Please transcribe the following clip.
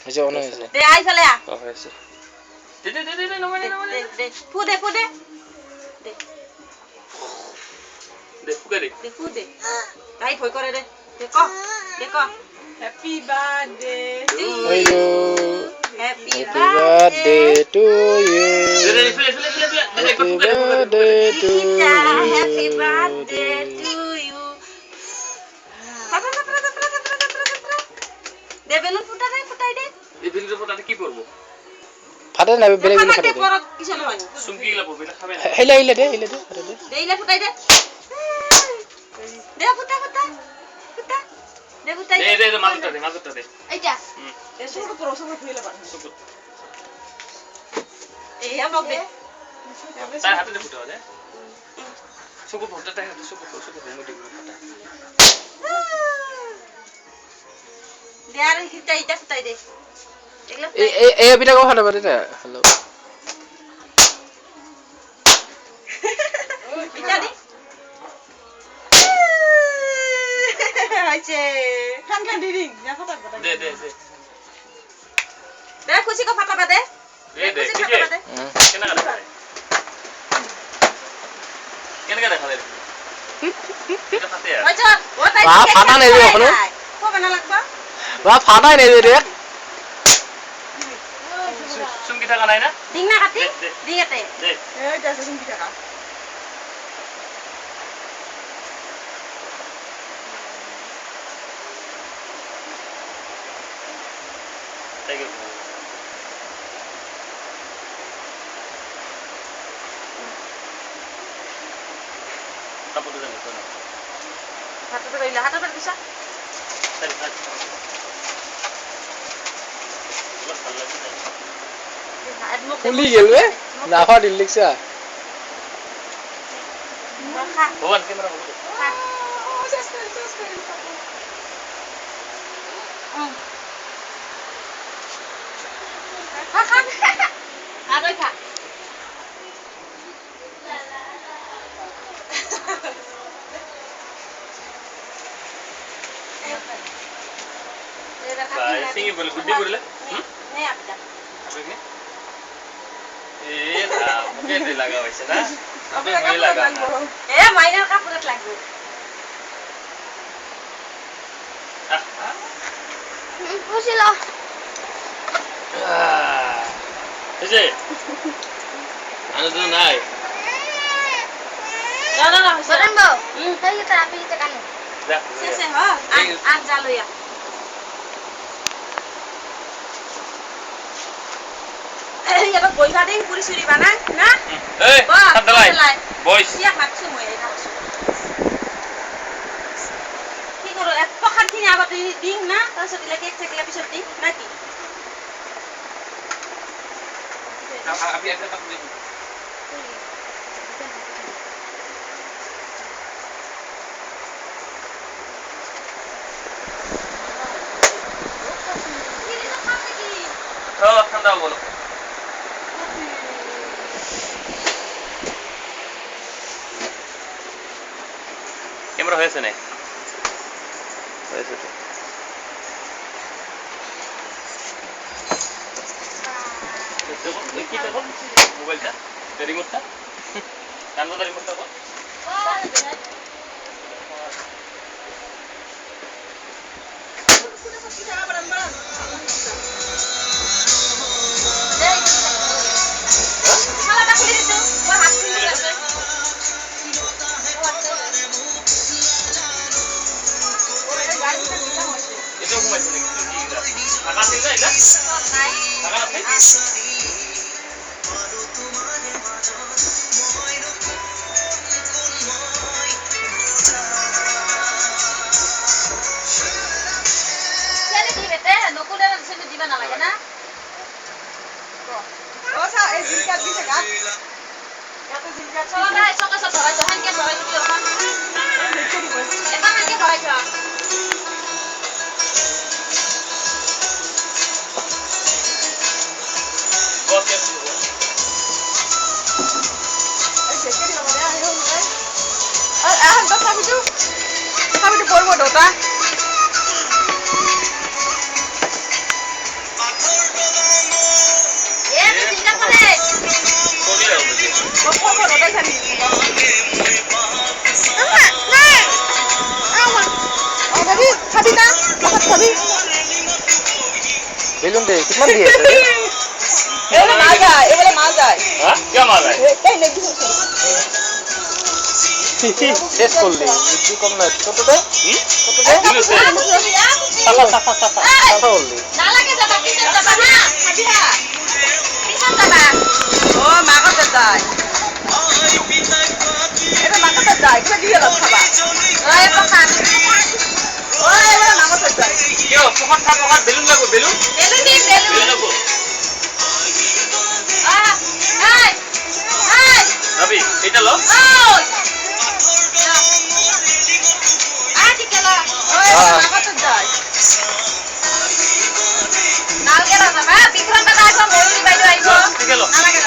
হৈছে অন হৈছে দে আই ফালে আ হৈছে দে নমানে দে ফু দে দে ফুকে দে ফু দে তাই ভয় করে দে দে ক happy birthday to you happy birthday to you দে ফেলে happy birthday to happy birthday to you দে বেলুন ফুটাই দে এই বিলুর ফটাতে কি করব ফাটে না বেলেগ বেলেগ ফাটে পরক কিছু নহয় সুমকিলা পড়বে না খাবে না হেইলা দে দেইলা ফুটাই দে দে ফুটা দে ফুটাই দে মাগুরটা দে এইটা এসো পরো সব ফুইলা বান সুকুত এই আমক দে তার হাতে দে ফুটাও দে সুকুত ফটাতে সুকুত মুটি ফটা দে আর এইটা ফুটাই দে এগুলা এই বিলাকও ফাটা পারে না হ্যালো এটা দি আইছে খান দিদিং না ফাটা দে দে খুশি কো ফাটা দে দে খুশি ফাটা দে কেন দেখা দে এটা ফাটে আর আচ্ছা ও তাই ফাটা নাই রে এখনো কবে না লাগবা ফাটাই নাই রে সুমকি থাকা নাই না দিং না কাটি দিঙাতে দে এই দাসে সুমকি টাকা থ্যাংক ইউ কাপড় দে না হাতটা রইলা হাতটা দিছা তাই ভালো লাগে ফুলি গেল রে নাফা দিল লিখছা ভগবান ক্যামেরা বলো খা ভাই সিঙ্গি বলে গুড্ডি করলে নে আপটা আপনি এ না মুখে দে লাগা হইছে না আপনি মই লাগা না এ মাইনার কাপড়ত লাগবে খুশিল এই যে আনন্দ নাই না Barang bau. Tadi kita api kita kan. দেখ শেষে হ আর জালইয়া এবার বইবা দেই পুরি সুরি বানা না এই সাদলাই বয়স ইয়া মাছু মই এটা কি করো এক পখান কিনে আবার দিন না তারপর দিলে কেক থেকে পিছত দিন নাকি আপনি একটা কথা দেখুন ঠান্ডা বলো ক্যামেরা হয়েছে না হয়েছে তো কি দেখো মোবাইলটা রিমোটটা কানটা রিমোটটা বল itu rumah sini kita akan tinggal ya akan apa Jadi di bete, nuku dah sini di mana lagi na? Oh, sa, singkat bisa kan? Kata singkat. Soalnya dah, esok bawa Johan ke bawa itu kan? Emang ke bawa Johan? bos ya dulu jadi namanya ayo mulai. Bos kami tu bormo dota. খাবি না খাবি balloon দে কিমান দিয়ে আছে এবারে মাল যায় হ্যাঁ কে মারা এই নে কিছু শেষ করলি বুদ্ধি কম না কত দে কত দে দিলো সে কথা বললি নালাগে যাবা পিছন যাবা না খাবি না পিছন যাবা ও মাগতে যায় এটা মাগতে যায় কি দিয়ে খাবা ওই পকা ও এবারে মাগতে যায় কেউ পকট খা পকট বেলুন লাগো বেলুন বেলুন দি বেলুন বেলুন লাগো এই এই রবি এটা লো ওই ঠিক আছে ওই মাগতে যায় নালগে যাবা বিক্রম দাদা আইবো ময়ূরী বাইদেউ আইবো ঠিক আছে নালাগে